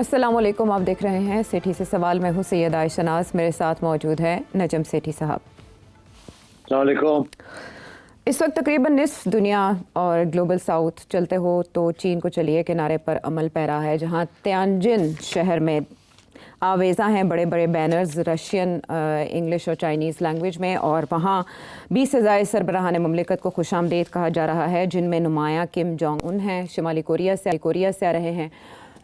अस्सलाम वालेकुम, आप देख रहे हैं सेठी से सवाल। मैं हूँ सैयद आयशा नाज, मेरे साथ मौजूद है नजम सेठी साहब। अस्सलाम वालेकुम। इस वक्त तकरीबन निस्फ दुनिया और ग्लोबल साउथ चलते हो तो चीन को चलिए किनारे पर अमल पैरा है, जहाँ तियानजिन शहर में आवेज़ा हैं बड़े बड़े बैनर्स रशियन, इंग्लिश और चाइनीज़ लैंग्वेज में, और वहाँ 20 से ज़ायद सरबराहान मुमलिकत को खुशामदीद कहा जा रहा है, जिनमें नुमाया किम जोंग उन हैं, शुमाली कोरिया से आ रहे हैं,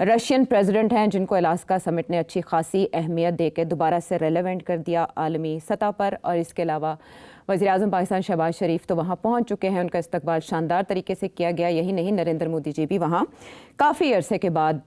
रशियन प्रेसिडेंट हैं जिनको अलास्का समिट ने अच्छी खासी अहमियत देकर दोबारा से रेलेवेंट कर दिया आलमी सतह पर, और इसके अलावा वज़ीर-ए-आज़म पाकिस्तान शहबाज शरीफ तो वहाँ पहुँच चुके हैं, उनका इस्तकबाल शानदार तरीके से किया गया। यही नहीं, नरेंद्र मोदी जी भी वहाँ काफ़ी अरसे के बाद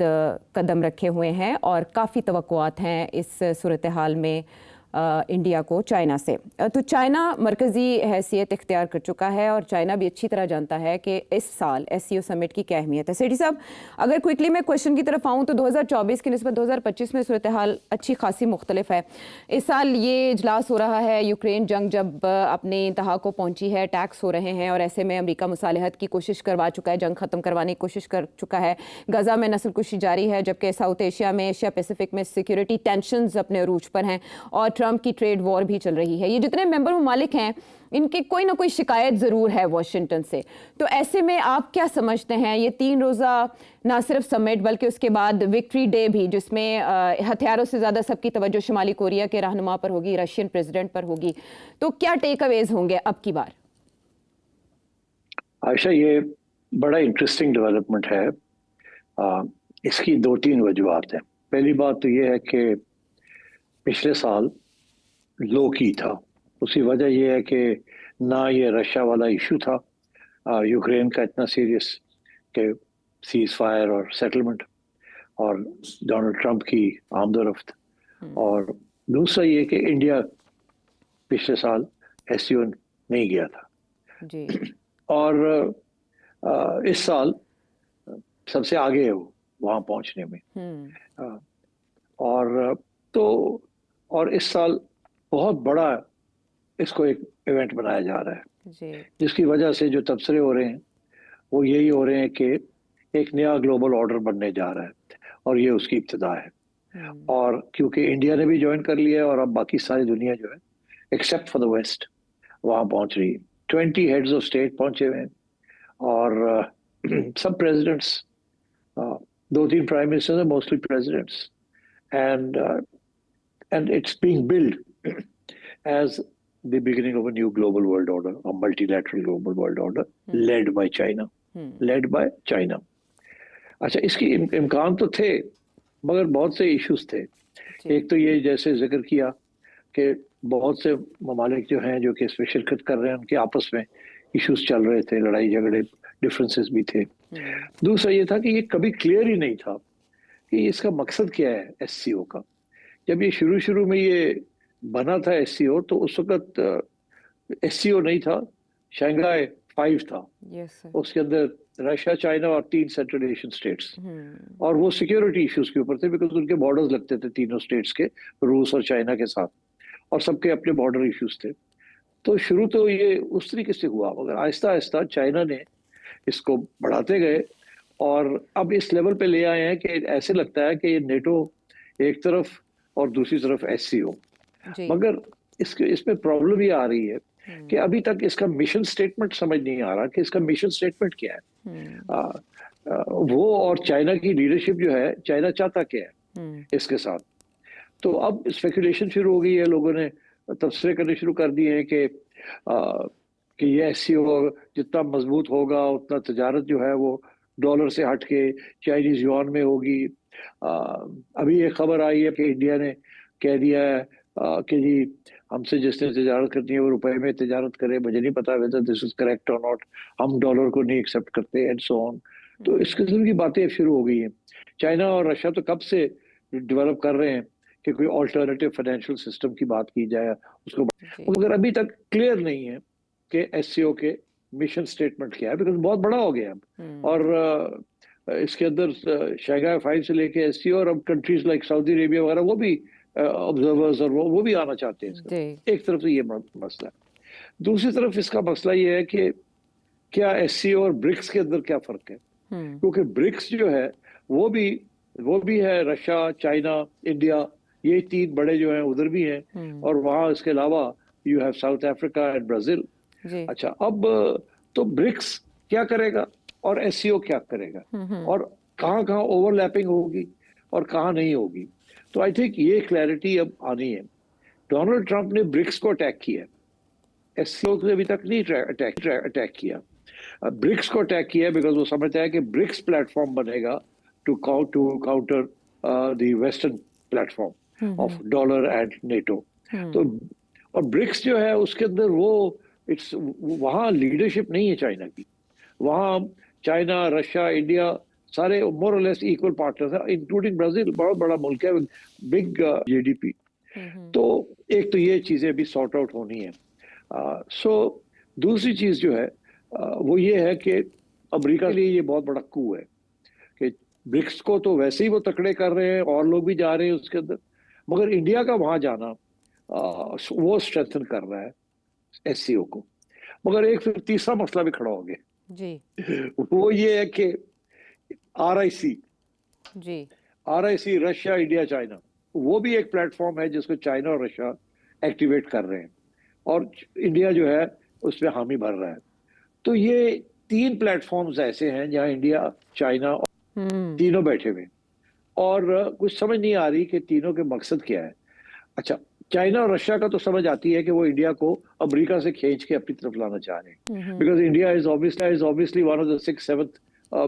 कदम रखे हुए हैं और काफ़ी तवक्कुआत हैं इस सूरत हाल में इंडिया को चाइना से। तो चाइना मरकज़ी हैसियत इख्तियार कर चुका है और चाइना भी अच्छी तरह जानता है कि इस साल SCO समिट की क्या अहमियत है। सेठी साहब, अगर क्विकली मैं क्वेश्चन की तरफ आऊँ तो 2024 की निस्बत 2025 में सूरत हाल अच्छी खासी मुख्तलिफ है। इस साल ये इजलास हो रहा है, यूक्रेन जंग जब अपनी इंतहा को पहुँची है, अटैक्स हो रहे हैं और ऐसे में अमरीका मुसालहत की कोशिश करवा चुका है, जंग ख़त्म करवाने की कोशिश कर चुका है। गज़ा में नस्ल कुशी जारी है, जबकि साउथ एशिया में, एशिया पैसिफिक में सिक्योरिटी टेंशंस अपने अरूज पर हैं और ट्रंप की ट्रेड वॉर भी चल रही है। ये जितने मेंबर ममालिक हैं इनकी कोई ना कोई शिकायत ज़रूर है वाशिंगटन से। तो ऐसे में आप क्या समझते हैं, ये 3 रोज़ा ना सिर्फ समिट बल्कि उसके बाद विक्ट्री डे भी, जिसमें हथियारों से ज़्यादा सबकी तवज्जो शुमाली कोरिया के रहनुमा पर होगी, रशियन प्रेसिडेंट पर होगी, तो क्या टेक अवेज होंगे अब की बार? आयशा, ये बड़ा इंटरेस्टिंग डेवलपमेंट है। इसकी 2-3 वजूहत हैं। पहली बात तो ये है कि पिछले साल लो की था। उसकी वजह यह है कि ना ये रशिया वाला इशू था, यूक्रेन का इतना सीरियस कि सीज फायर और सेटलमेंट, और डोनाल्ड ट्रंप की आमदोरफ्त, और दूसरा ये कि इंडिया पिछले साल SCO नहीं गया था जी। और इस साल सबसे आगे है वो वहाँ पहुँचने में। और तो और इस साल बहुत बड़ा इसको एक इवेंट बनाया जा रहा है, जी। जिसकी वजह से जो तबसरे हो रहे हैं वो यही हो रहे हैं कि एक नया ग्लोबल ऑर्डर बनने जा रहा है और ये उसकी इब्तिदा है। और क्योंकि इंडिया ने भी ज्वाइन कर लिया है और अब बाकी सारी दुनिया जो है एक्सेप्ट फॉर द वेस्ट वहाँ पहुँच रही है। 20 हेड्स ऑफ स्टेट पहुँचे हुए हैं और सब presidents, 2-3 prime ministers, mostly presidents, and it's being built as the beginning of a new global world order, a multilateral global world order led by China. Led by China. अच्छा, इसकी इम्कान तो थे मगर बहुत से इश्यूज थे। एक तो ये जैसे जिक्र किया कि बहुत से ममालिक जो हैं जो कि इसमें शिरकत कर रहे हैं, उनके आपस में इश्यूज चल रहे थे, लड़ाई झगड़े, डिफरेंसेस भी थे। दूसरा ये था कि ये कभी क्लियर ही नहीं था कि इसका मकसद क्या है SCO का। जब ये शुरू में ये बना था SCO तो उस वक्त SCO नहीं था, शंघाई 5 था। उसके अंदर रशिया, चाइना और 3 सेंट्रल एशियन स्टेट्स, और वो सिक्योरिटी इश्यूज के ऊपर थे बिकॉज उनके बॉर्डर्स लगते थे तीनों स्टेट्स के, रूस और चाइना के साथ, और सबके अपने बॉर्डर इश्यूज थे। तो शुरू तो ये उस तरीके से हुआ, मगर आहिस्ता आहिस्ता चाइना ने इसको बढ़ाते गए और अब इस लेवल पे ले आए हैं कि ऐसे लगता है कि ये नेटो एक तरफ और दूसरी तरफ SCO। मगर इसमें प्रॉब्लम ये आ रही है कि अभी तक इसका मिशन स्टेटमेंट समझ नहीं आ रहा कि इसका मिशन स्टेटमेंट क्या है। वो और चाइना की लीडरशिप जो है, चाइना चाहता क्या है इसके साथ। तो अब स्पेकुलेशन शुरू हो गई है, लोगों ने तबसरे करने शुरू कर दिए हैं कि ये SCO जितना मजबूत होगा उतना तजारत जो है वो डॉलर से हट के चाइनीज युआन में होगी। अभी ये खबर आई है कि इंडिया ने कह दिया है कि जी हमसे जिसने तजारत करनी है वो रुपए में तजारत करे। मुझे नहीं पता वेदर दिस इज करेक्ट और नॉट, हम डॉलर को नहीं एक्सेप्ट करते एंड सो ऑन। तो इस किस्म की बातें शुरू हो गई हैं। चाइना और रशिया तो कब से डेवलप कर रहे हैं कि कोई ऑल्टरनेटिव फाइनेंशियल सिस्टम की बात की जाए उसको, मगर अभी तक क्लियर नहीं है कि SCO के मिशन स्टेटमेंट क्या है, बिकॉज बहुत बड़ा हो गया अब। और इसके अंदर शंघाई 5 से लेके SCO और अब कंट्रीज लाइक सऊदी अरेबिया वगैरह वो भी ऑब्जर्वर्स और वो भी आना चाहते हैं। एक तरफ से ये मसला है। दूसरी तरफ इसका मसला ये है कि क्या SCO और ब्रिक्स के अंदर क्या फर्क है, क्योंकि ब्रिक्स जो है वो भी वो भी है, रशिया, चाइना, इंडिया, ये तीन बड़े जो हैं उधर भी हैं। और वहाँ इसके अलावा you have South Africa and Brazil. जी। अच्छा, अब तो ब्रिक्स क्या करेगा और एससीओ क्या करेगा, और कहाँ कहाँ ओवरलैपिंग होगी और कहाँ नहीं होगी। तो आई थिंक ये क्लैरिटी अब आनी है। डोनाल्ड ट्रंप ने ब्रिक्स को अटैक किया, एससीओ को अभी तक नहीं अटैक किया। ब्रिक्स को अटैक किया बिकॉज वो समझता है कि ब्रिक्स प्लेटफॉर्म बनेगा to counter the western platform of dollar and NATO. तो और ब्रिक्स जो है उसके अंदर वो इट्स वहाँ लीडरशिप नहीं है चाइना की। वहाँ चाइना, रशिया, इंडिया सारे मोर और लेस इक्वल पार्टनर्स हैं, इंक्लूडिंग ब्राजील, बहुत बड़ा मुल्क है, बिग जीडीपी। तो एक तो ये चीजें अभी सॉर्ट आउट होनी है। सो दूसरी चीज जो है वो ये है कि अमेरिका के लिए ये बहुत बड़ा कू है कि ब्रिक्स को तो वैसे ही वो तकड़े कर रहे हैं और लोग भी जा रहे हैं उसके अंदर, मगर इंडिया का वहां जाना वो स्ट्रेंथन कर रहा है एससीओ को। मगर एक फिर तीसरा मसला भी खड़ा हो गया जी। वो ये है कि आरआईसी जी। रशिया, इंडिया, चाइना, वो भी एक प्लेटफॉर्म है जिसको चाइना और रशिया एक्टिवेट कर रहे हैं और इंडिया जो है उस पर हामी भर रहा है। तो ये तीन प्लेटफॉर्म्स ऐसे हैं जहां इंडिया, चाइना तीनों बैठे हुए और कुछ समझ नहीं आ रही कि तीनों के मकसद क्या है। अच्छा, चाइना और रशिया का तो समझ आती है कि वो इंडिया को अमेरिका से खींच के अपनी तरफ लाना चाह रहे हैं, because India is obviously one of the 6-7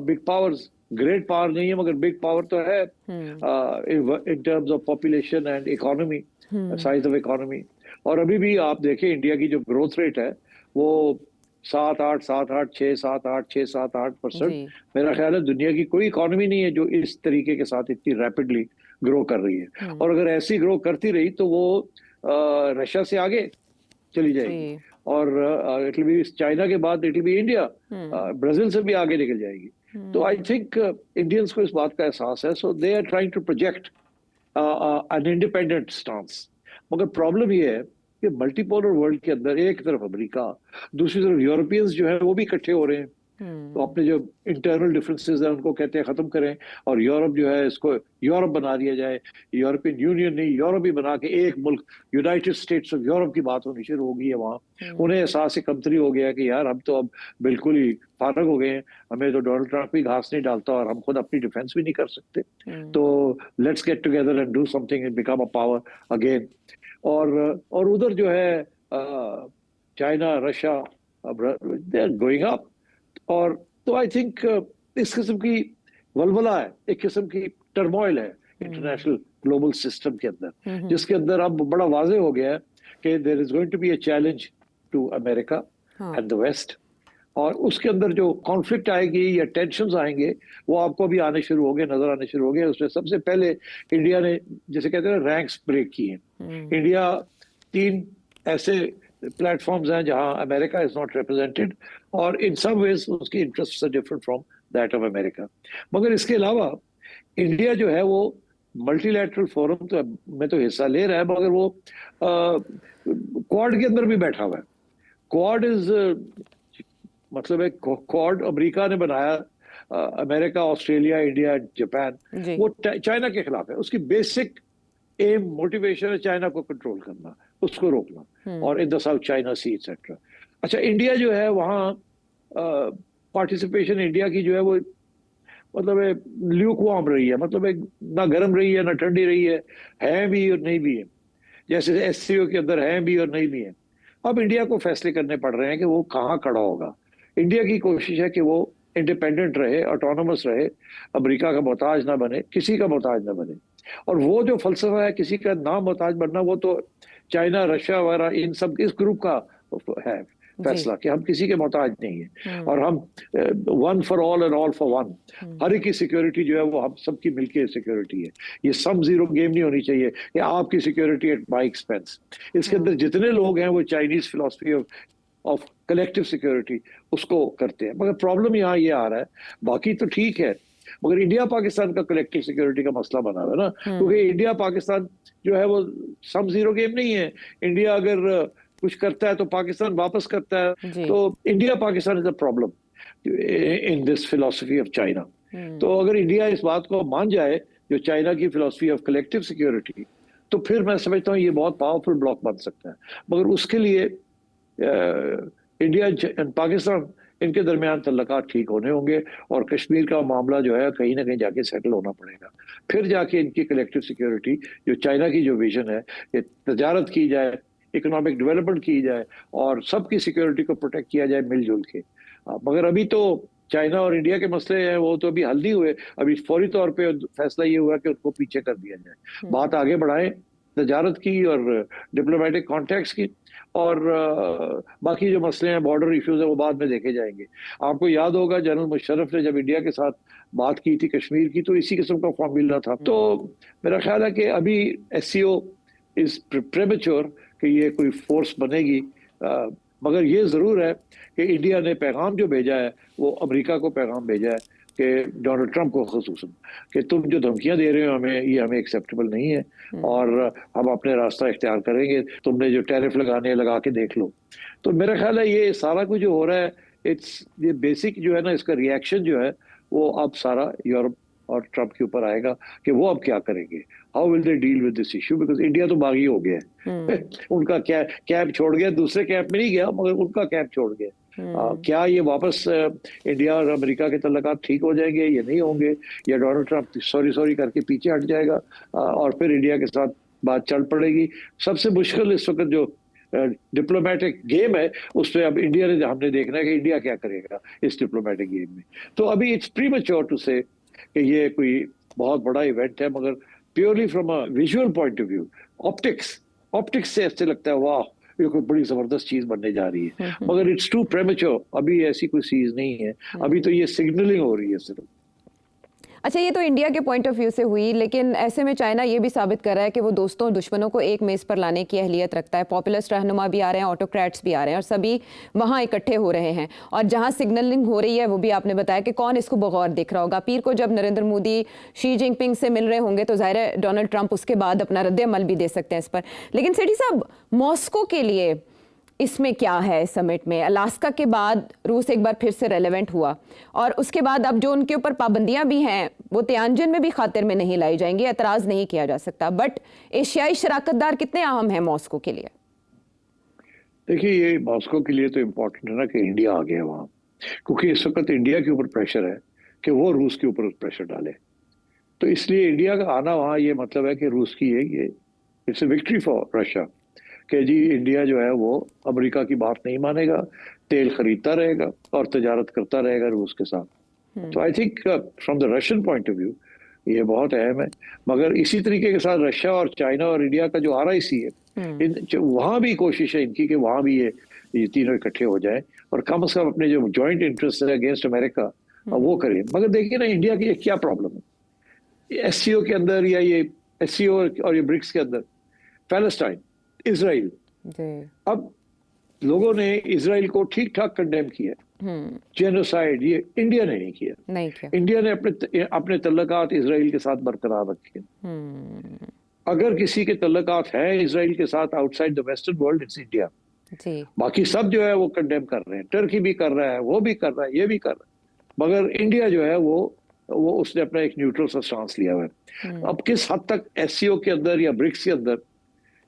big powers. Great power नहीं है मगर बिग पावर तो है in terms of population and economy, size of economy. और अभी भी आप देखें इंडिया की जो ग्रोथ रेट है वो 6-8% मेरा ख्याल है दुनिया की कोई इकोनॉमी नहीं है जो इस तरीके के साथ इतनी रैपिडली ग्रो कर रही है। और अगर ऐसी ग्रो करती रही तो वो रशिया से आगे चली जाएगी और इट विल बी चाइना के बाद it will be India, Brazil से भी आगे निकल जाएगी। तो आई थिंक इंडियंस को इस बात का एहसास है, so they are trying to project an independent stance. मगर प्रॉब्लम ये है कि मल्टीपोलर वर्ल्ड के अंदर एक तरफ अमेरिका, दूसरी तरफ यूरोपियंस जो है वो भी इकट्ठे हो रहे हैं। तो अपने जो इंटरनल डिफरेंसेस हैं उनको कहते हैं खत्म करें और यूरोप जो है इसको यूरोप बना दिया जाए। यूरोपियन यूनियन नहीं, यूरोप ही बना के एक मुल्क, यूनाइटेड स्टेट्स ऑफ यूरोप की बात होनी शुरू हो गई है वहाँ। उन्हें एहसास से कमतरी हो गया कि यार हम तो अब बिल्कुल ही फारग हो गए हैं, हमें तो डोनाल्ड ट्रंप भी घास नहीं डालता और हम खुद अपनी डिफेंस भी नहीं कर सकते। तो let's get together and do something and become a power again. और उधर जो है China, Russia, they are going up. और तो आई थिंक इस किस्म की वलवला है, एक किस्म की टर्मोइल है इंटरनेशनल ग्लोबल सिस्टम के अंदर, जिसके अंदर अब बड़ा वाजे हो गया है कि there is going to be a challenge to America and the West. और उसके अंदर जो कॉन्फ्लिक्ट आएगी या टेंशंस आएंगे वो आपको भी आने शुरू हो गए, नजर आने शुरू हो गए। उसमें सबसे पहले इंडिया ने, जैसे कहते हैं, रैंक्स ब्रेक किए। इंडिया 3 ऐसे प्लेटफॉर्म्स हैं जहां अमेरिका इज नॉट रिप्रेजेंटेड और इन सम वेज उसकी interest are different from that of America. मगर इसके अलावा इंडिया जो है वो मल्टीलैटरल फोरम तो में तो हिस्सा ले रहा है, मगर वो क्वाड के अंदर भी बैठा हुआ है। क्वाड इज मतलब एक क्वाड अमेरिका ने बनाया, अमेरिका, ऑस्ट्रेलिया, इंडिया, जापान, वो चाइना के खिलाफ है। उसकी बेसिक एम, मोटिवेशन है चाइना को कंट्रोल करना, उसको रोकना, और in the South China Sea etcetera. अच्छा, इंडिया जो है वहाँ पार्टिसिपेशन इंडिया की जो है वो मतलब ल्यूकवार्म रही है, मतलब एक ना गर्म रही है ना ठंडी रही है भी और नहीं भी है, जैसे एससीओ के अंदर है भी और नहीं भी है। अब इंडिया को फैसले करने पड़ रहे हैं कि वो कहाँ खड़ा होगा। इंडिया की कोशिश है कि वो इंडिपेंडेंट रहे, ऑटोनोमस रहे, अमेरिका का मोहताज ना बने, किसी का मोहताज ना बने। और वो जो फलसफा है किसी का ना मोहताज बनना, वो तो चाइना, रशिया वगैरह इन सब इस ग्रुप का है फैसला कि हम किसी के मोहताज नहीं है और हम one for all and all for one. हर एक की सिक्योरिटी जो है वो हम सबकी मिलकर सिक्योरिटी है। ये सम जीरो गेम नहीं होनी चाहिए कि आपकी सिक्योरिटी एट माय एक्सपेंस। इसके अंदर जितने लोग हैं वो Chinese philosophy of collective security उसको करते हैं। मगर प्रॉब्लम यहाँ ये आ रहा है, बाकी तो ठीक है, मगर इंडिया पाकिस्तान का कलेक्टिव सिक्योरिटी का मसला बना हुआ है ना, क्योंकि इंडिया पाकिस्तान जो है वो सम जीरो गेम नहीं है। इंडिया अगर कुछ करता है तो पाकिस्तान वापस करता है, तो India Pakistan is a problem in this philosophy of China. तो अगर इंडिया इस बात को मान जाए जो चाइना की फिलॉसफी ऑफ कलेक्टिव सिक्योरिटी, तो फिर मैं समझता हूँ ये बहुत पावरफुल ब्लॉक बन सकता है। मगर उसके लिए इंडिया एंड पाकिस्तान, इनके दरमियान तल्लुकात ठीक होने होंगे और कश्मीर का मामला जो है कहीं ना कहीं जाके सेटल होना पड़ेगा। फिर जाके इनकी कलेक्टिव सिक्योरिटी, जो चाइना की जो विजन है कि तजारत की जाए, इकोनॉमिक डेवलपमेंट की जाए और सबकी सिक्योरिटी को प्रोटेक्ट किया जाए मिलजुल के। मगर अभी तो चाइना और इंडिया के मसले हैं वो तो अभी हल नहीं हुए। अभी फौरी तौर पे फैसला ये हुआ कि उनको पीछे कर दिया जाए, बात आगे बढ़ाएं तजारत की और डिप्लोमेटिक कॉन्टेक्ट्स की, और बाकी जो मसले हैं बॉर्डर इश्यूज है वो बाद में देखे जाएंगे। आपको याद होगा जनरल मुशर्रफ ने जब इंडिया के साथ बात की थी कश्मीर की, तो इसी किस्म का फॉर्मूला था। तो मेरा ख्याल है कि अभी एससीओ इज प्रेमेच्योर कि ये कोई फोर्स बनेगी, मगर ये जरूर है कि इंडिया ने पैगाम जो भेजा है वो अमेरिका को पैगाम भेजा है कि डोनाल्ड ट्रंप को खुसूसन, कि तुम जो धमकियां दे रहे हो हमें, ये हमें एक्सेप्टेबल नहीं है और हम अपने रास्ता इख्तियार करेंगे, तुमने जो टैरिफ लगाने लगा के देख लो। तो मेरा ख्याल है ये सारा कुछ जो हो रहा है, ये बेसिक जो है ना, इसका रिएक्शन जो है वो अब सारा यूरोप और ट्रंप के ऊपर आएगा कि वो अब क्या करेंगे, how will they deal with this issue, because India तो बागी हो गया है। उनका कैंप छोड़ गया, दूसरे कैंप में नहीं गया मगर उनका कैंप छोड़ गया। क्या ये वापस इंडिया और अमेरिका के तल्लुकात ठीक हो जाएंगे या नहीं होंगे, या डोनाल्ड ट्रंप सॉरी करके पीछे हट जाएगा और फिर इंडिया के साथ बात चल पड़ेगी। सबसे मुश्किल इस वक्त जो डिप्लोमेटिक गेम है उस पर अब इंडिया ने, हमने देखना है कि इंडिया क्या करेगा इस डिप्लोमेटिक गेम में। तो अभी इट्स प्रीमैच्योर टू से कि ये कोई बहुत बड़ा इवेंट है, मगर purely from a visual point of view, optics से ऐसे लगता है वाह ये कोई बड़ी जबरदस्त चीज बनने जा रही है, मगर इट्स टू प्रेमेच्योर, अभी ऐसी कोई चीज नहीं है, अभी तो ये सिग्नलिंग हो रही है सिर्फ। अच्छा, ये तो इंडिया के पॉइंट ऑफ व्यू से हुई, लेकिन ऐसे में चाइना ये भी साबित कर रहा है कि वो दोस्तों दुश्मनों को एक मेज़ पर लाने की अहलियत रखता है। पॉपुलिस्ट रहनुमा भी आ रहे हैं, ऑटोक्रेट्स भी आ रहे हैं और सभी वहाँ इकट्ठे हो रहे हैं, और जहाँ सिग्नलिंग हो रही है वो भी आपने बताया कि कौन इसको बगौर देख रहा होगा। पीर को जब नरेंद्र मोदी शी जिनपिंग से मिल रहे होंगे तो ज़ाहिर है डोनाल्ड ट्रंप उसके बाद अपना रद्द-ए-अमल भी दे सकते हैं इस पर। लेकिन सेठी साहब, मॉस्को के लिए इसमें क्या है समिट में? अलास्का के बाद रूस एक बार फिर से रेलेवेंट हुआ और उसके बाद अब जो उनके ऊपर पाबंदियां भी हैं वो तियानजिन में भी खातिर में नहीं लाई जाएंगी, एतराज़ नहीं किया जा सकता। बट एशियाई शराकतदार कितने अहम हैं मॉस्को के लिए? देखिए, ये मॉस्को के लिए तो इम्पोर्टेंट है ना कि इंडिया आ गया वहाँ, क्योंकि इस वक्त इंडिया के ऊपर प्रेशर है कि वो रूस के ऊपर प्रेशर डाले। तो इसलिए इंडिया का आना वहाँ ये मतलब है कि रूस की ये it's a victory for Russia कि जी इंडिया जो है वो अमेरिका की बात नहीं मानेगा, तेल खरीदता रहेगा और तजारत करता रहेगा रूस के साथ। तो I think from the Russian point of view ये बहुत अहम है। मगर इसी तरीके के साथ रशिया और चाइना और इंडिया का जो RIC है, वहाँ भी कोशिश है इनकी कि वहाँ भी ये तीनों इकट्ठे हो जाए और कम से कम अपने जो जॉइंट इंटरेस्ट है अगेंस्ट अमेरिका वो करें। मगर देखिए ना इंडिया की क्या प्रॉब्लम है, SCO के अंदर या ये SCO और ये ब्रिक्स के अंदर पैलेस्टाइन, इजराइल, अब लोगों ने इजराइल को ठीक ठाक कंडेम किया, जेनोसाइड ये इंडिया ने नहीं किया। इंडिया ने अपने तल्लुकात इजराइल के साथ बरकरार रखे। अगर किसी के तल्लुकात हैं इजराइल के साथ outside the western world, it's India. बाकी सब जो है वो कंडेम कर रहे हैं, टर्की भी कर रहा है, वो भी कर रहा है, ये भी कर रहा है, मगर इंडिया जो है वो उसने अपना एक न्यूट्रल सा स्टांस लिया हुआ है। अब किस हद तक SCO के अंदर या ब्रिक्स के अंदर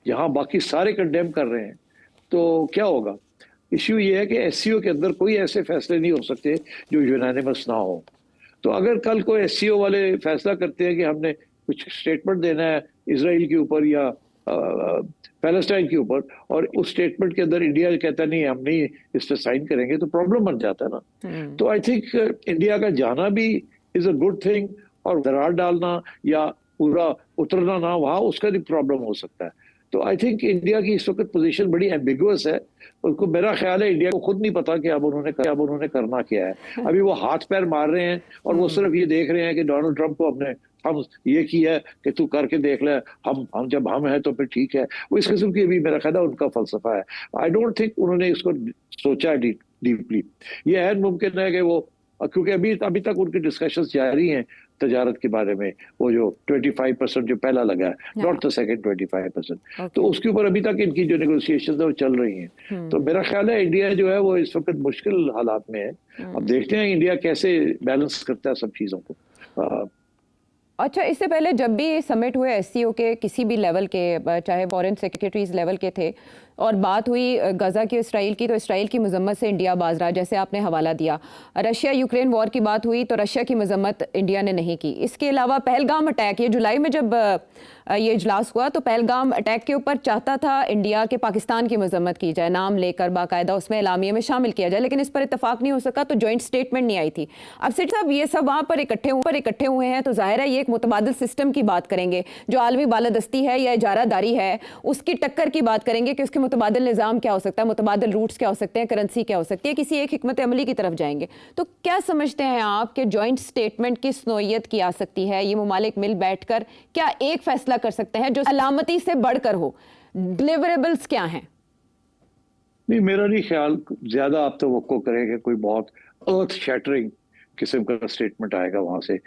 जहां बाकी सारे कंडेम कर रहे हैं तो क्या होगा? इश्यू ये है कि SCO के अंदर कोई ऐसे फैसले नहीं हो सकते जो यूनानिमस ना हो। तो अगर कल कोई SCO वाले फैसला करते हैं कि हमने कुछ स्टेटमेंट देना है इजराइल के ऊपर या पैलेस्टाइन के ऊपर, और उस स्टेटमेंट के अंदर इंडिया कहता नहीं हम नहीं इस पर साइन करेंगे, तो प्रॉब्लम बन जाता है ना। तो आई थिंक इंडिया का जाना भी इज अ गुड थिंग, और दरार डालना या पूरा उतरना ना वहाँ, उसका भी प्रॉब्लम हो सकता है। तो आई थिंक इंडिया की इस वक्त पोजीशन बड़ी एम्बिगुअस है। उनको मेरा ख्याल है इंडिया को खुद नहीं पता कि अब उन्होंने करना क्या है। अभी वो हाथ पैर मार रहे हैं और वो सिर्फ ये देख रहे हैं कि डोनाल्ड ट्रंप को हम ये किया है कि तू करके देख ले, हम जब हम हैं तो फिर ठीक है। वो इस किस्म की भी मेरा ख्याल है उनका फलसफा है। आई डोंट थिंक उन्होंने इसको सोचा डीपली। ये है मुमकिन है कि वो, क्योंकि अभी तक उनकी डिस्कशंस जारी हैं तजारत के बारे में, वो जो 25% जो पहला लगा है, नॉट द सेकंड 25%, तो उसके ऊपर अभी तक इनकी जो नेगोशिएशंस है वो चल रही हैं। तो मेरा ख्याल है इंडिया जो है वो इस वक्त मुश्किल हालात में है। अब देखते हैं इंडिया कैसे बैलेंस करता है सब चीजों को। अच्छा, इससे पहले जब भी समिट हुए एससीओ के किसी भी लेवल के, चाहे फॉरेन सेक्रेटरीज लेवल के थे, और बात हुई गजा की, इसराइल की, तो इसराइल की मजम्मत से इंडिया बाज रहा, जैसे आपने हवाला दिया। रशिया यूक्रेन वॉर की बात हुई तो रशिया की मजम्मत इंडिया ने नहीं की। इसके अलावा पहलगाम अटैक, ये जुलाई में जब ये इजलास हुआ तो पहलगाम अटैक के ऊपर चाहता था इंडिया के पाकिस्तान की मजम्मत की जाए, नाम लेकर बाकायदा उसमें एलामिया में शामिल किया जाए, लेकिन इस पर इतफाक नहीं हो सका, तो जॉइंट स्टेटमेंट नहीं आई थी। अब सिट साहब ये सब वहाँ पर इकट्ठे हुए हैं, तो जाहिर है ये एक मुतबादिल सिस्टम की बात करेंगे, जो आलमी बालादस्ती है या इजारादारी है उसकी टक्कर की बात करेंगे कि उसके मुतबादिल निज़ाम क्या हो सकता है, मुतबादिल रूट्स क्या हो सकते हैं, करेंसी क्या हो सकती है, किसी एक हिकमत अमली की तरफ जाएंगे। तो क्या समझते हैं आप कि जॉइंट स्टेटमेंट किस नौइयत की आ सकती है? ये मुमालिक मिल बैठकर क्या एक फैसला कर सकते हैं जो सलामती से बढ़कर हो? डिलीवरेबल्स क्या हैं? नहीं, मेरा नहीं ख्याल ज्यादा आप तवक्को करेंगे कोई बहुत अर्थ शैटरिंग किस्म का स्टेटमेंट आएगा वहां से।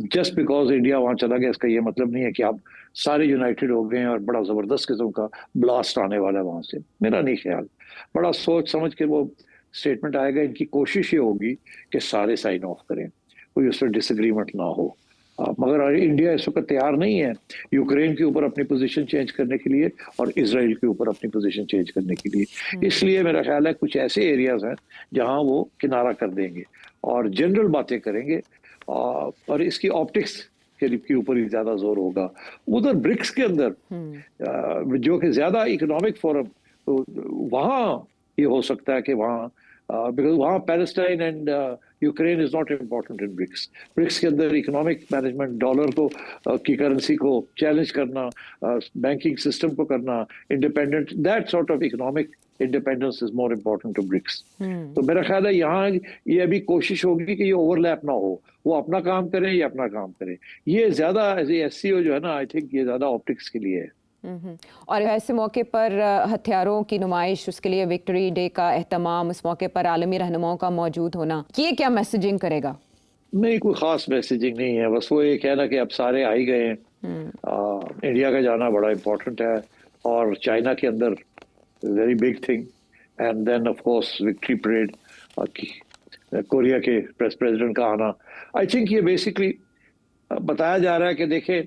जस्ट बिकॉज इंडिया वहां चला गया इसका ये मतलब नहीं है कि आप सारे यूनाइटेड हो गए हैं और बड़ा जबरदस्त किस्म का ब्लास्ट आने वाला है वहां से। मेरा नहीं ख्याल, बड़ा सोच समझ के वो स्टेटमेंट आएगा। इनकी कोशिश ये होगी कि सारे साइन ऑफ करें, कोई उस पर डिसएग्रीमेंट ना हो। मगर इंडिया इस वक्त तैयार नहीं है यूक्रेन के ऊपर अपनी पोजीशन चेंज करने के लिए और इसराइल के ऊपर अपनी पोजीशन चेंज करने के लिए। इसलिए मेरा ख्याल है कुछ ऐसे एरियाज हैं जहां वो किनारा कर देंगे और जनरल बातें करेंगे, और इसकी ऑप्टिक्स के ऊपर ही ज्यादा जोर होगा। उधर ब्रिक्स के अंदर जो कि ज्यादा इकोनॉमिक फोरम, वहां ये हो सकता है कि वहाँ बिकॉज वहाँ Palestine and Ukraine is not important in BRICS. BRICS के अंदर इकोनॉमिक मैनेजमेंट, डॉलर को की करेंसी को चैलेंज करना, बैंकिंग सिस्टम को करना, independent, that sort of economic independence is more important to BRICS. तो मेरा ख्याल है यहाँ ये अभी कोशिश होगी कि ये ओवरलैप ना हो, वो अपना काम करें, ये अपना काम करें। ये ज्यादा एससीओ जो है ना, आई थिंक ये ज्यादा ऑप्टिक्स के लिए है। और ऐसे मौके पर हथियारों की नुमाइश, उसके लिए विक्ट्री डे का एहतमाम, उस मौके पर आलमी रहनुमाओं का मौजूद होना, ये क्या मैसेजिंग करेगा? नहीं, कोई खास मैसेजिंग नहीं है, बस वो ये कहना कि अब सारे आ ही गए हैं। इंडिया का जाना बड़ा इम्पोर्टेंट है, और चाइना के अंदर very big thing, and then of course victory parade, Korea के प्रेसिडेंट का आना। आई थिंक ये बेसिकली बताया जा रहा है कि देखें,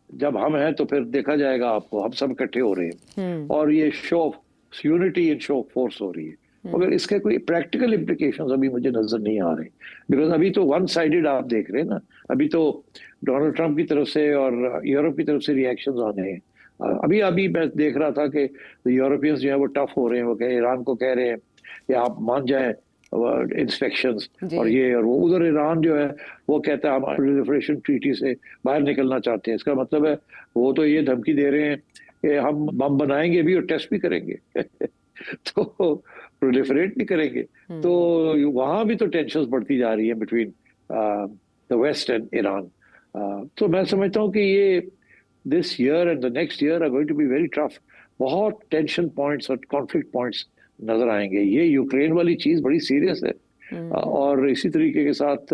जब हम हैं तो फिर देखा जाएगा आपको, हम सब इकट्ठे हो रहे हैं और ये show off unity in show off force हो रही है। मगर इसके कोई प्रैक्टिकल इम्प्लीकेशंस अभी मुझे नजर नहीं आ रहे, बिकॉज अभी तो वन साइडेड आप देख रहे हैं ना। अभी तो डोनाल्ड ट्रंप की तरफ से और यूरोप की तरफ से रिएक्शंस आने हैं। अभी मैं देख रहा था कि यूरोपियंस जो है वो टफ हो रहे हैं, वो कह ईरान को कह रहे हैं कि आप मान जाए इंस्पेक्शंस और ये और वो। उधर ईरान जो है वो कहता है हम प्रोलिफरेशन ट्रीटी से बाहर निकलना चाहते हैं। इसका मतलब है वो तो ये धमकी दे रहे हैं कि हम बम बनाएंगे भी और टेस्ट भी करेंगे तो प्रोलिफरेट नहीं करेंगे। तो वहां भी तो टेंशंस बढ़ती जा रही है between the west and Iran. तो मैं समझता हूँ कि ये this year and the next year are going to be very tough. बहुत टेंशन पॉइंट्स और कॉन्फ्लिक्ट पॉइंट्स नजर आएंगे। ये यूक्रेन वाली चीज बड़ी सीरियस है, और इसी तरीके के साथ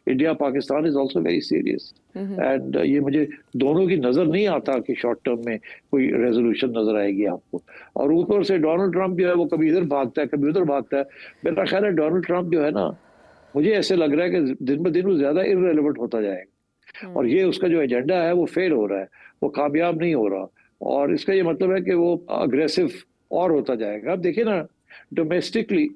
India Pakistan is also very serious, and ये मुझे दोनों की नजर नहीं आता कि शॉर्ट टर्म में कोई रेजोल्यूशन नजर आएगी आपको। और ऊपर से डोनाल्ड ट्रंप जो है वो कभी इधर भागता है कभी उधर भागता है। मेरा ख्याल है डोनाल्ड ट्रंप जो है ना, मुझे ऐसे लग रहा है कि दिन ब दिन वो ज्यादा इररिलेवेंट होता जाएगा, और ये उसका जो एजेंडा है वो फेल हो रहा है, वो कामयाब नहीं हो रहा। और इसका ये मतलब है कि वो अग्रेसिव और होता जाएगा। अब देखिए ना, डोमेस्टिकली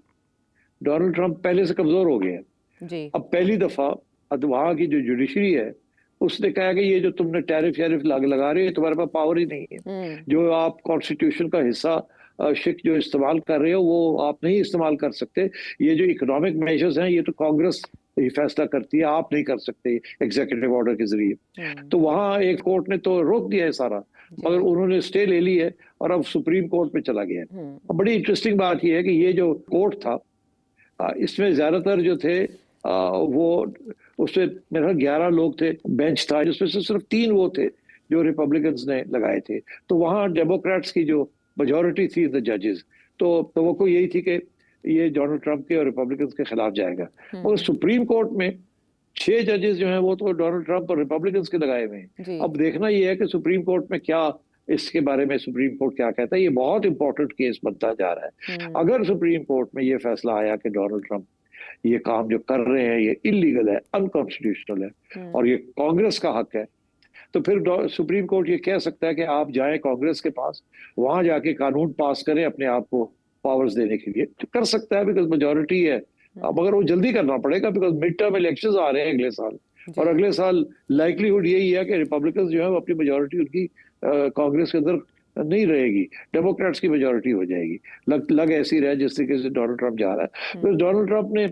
डोनाल्ड ट्रंप पहले से कमजोर हो गए हैं। अब पहली दफा वहां की जो जुडिशरी है उसने कहा कि ये जो तुमने टैरिफ लगा रहे हो तुम्हारे पास पावर ही नहीं है। जो आप कॉन्स्टिट्यूशन का हिस्सा शिक जो इस्तेमाल कर रहे हो वो आप नहीं इस्तेमाल कर सकते। ये जो इकोनॉमिक मेजर्स हैं ये तो कांग्रेस ही फैसला करती है, आप नहीं कर सकते एग्जीक्यूटिव ऑर्डर के जरिए। तो वहां एक कोर्ट ने तो रोक दिया है सारा, मगर उन्होंने स्टे ले ली है और अब सुप्रीम कोर्ट में चला गया है। अब बड़ी इंटरेस्टिंग बात यह है कि ये जो कोर्ट था इसमें ज्यादातर जो थे वो उसमें मेरे 11 लोग थे, बेंच था जिसमें से सिर्फ 3 वो थे जो रिपब्लिकन्स ने लगाए थे। तो वहां डेमोक्रेट्स की जो मेजोरिटी थी द जजेस, तो वो यही थी कि ये डोनाल्ड ट्रंप के और रिपब्लिकन्स के खिलाफ जाएगा। और सुप्रीम कोर्ट में 6 जजेस जो हैं वो तो डोनाल्ड ट्रंप और रिपब्लिकन्स के लगाए हुए हैं। अब देखना ये है कि सुप्रीम कोर्ट में क्या, इसके बारे में सुप्रीम कोर्ट क्या कहता है। ये बहुत इंपॉर्टेंट केस बनता जा रहा है। अगर सुप्रीम कोर्ट में ये फैसला आया कि डोनाल्ड ट्रंप ये काम जो कर रहे हैं ये इलीगल है, अनकॉन्स्टिट्यूशनल है और ये कांग्रेस का हक है, तो फिर सुप्रीम कोर्ट ये कह सकता है कि आप जाएं कांग्रेस के पास, वहां जाके कानून पास करें अपने आप को पावर्स देने के लिए, तो कर सकता है बिकॉज मेजोरिटी है। अब मगर वो जल्दी करना पड़ेगा बिकॉज मिड टर्म इलेक्शंस आ रहे हैं अगले साल, और अगले साल लाइकलीहुड यही है कि रिपब्लिकन जो है वो अपनी मेजोरिटी उनकी कांग्रेस के अंदर नहीं रहेगी, डेमोक्रेट्स की मेजोरिटी हो जाएगी। लग ऐसी रहा है जिस तरीके से डोनाल्ड ट्रंप जा रहा है। तो डोनाल्ड ट्रंप ने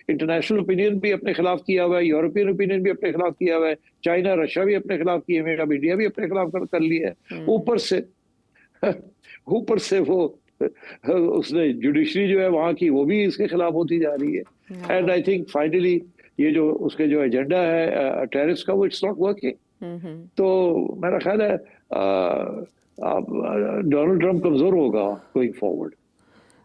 इंटरनेशनल ओपिनियन भी अपने खिलाफ किया हुआ है, यूरोपियन ओपिनियन भी अपने खिलाफ किया हुआ है, चाइना रशिया भी अपने खिलाफ किए हुए, अब इंडिया भी अपने खिलाफ कर लिया है। ऊपर से वो उसने जुडिशरी जो है वहां की वो भी इसके खिलाफ होती जा रही है। एंड आई थिंक फाइनली ये जो उसके जो एजेंडा है टेरिफ्स का, वो इट्स नॉट वर्किंग। तो मेरा ख्याल है डोनाल्ड ट्रंप कमजोर होगा गोइंग फॉरवर्ड।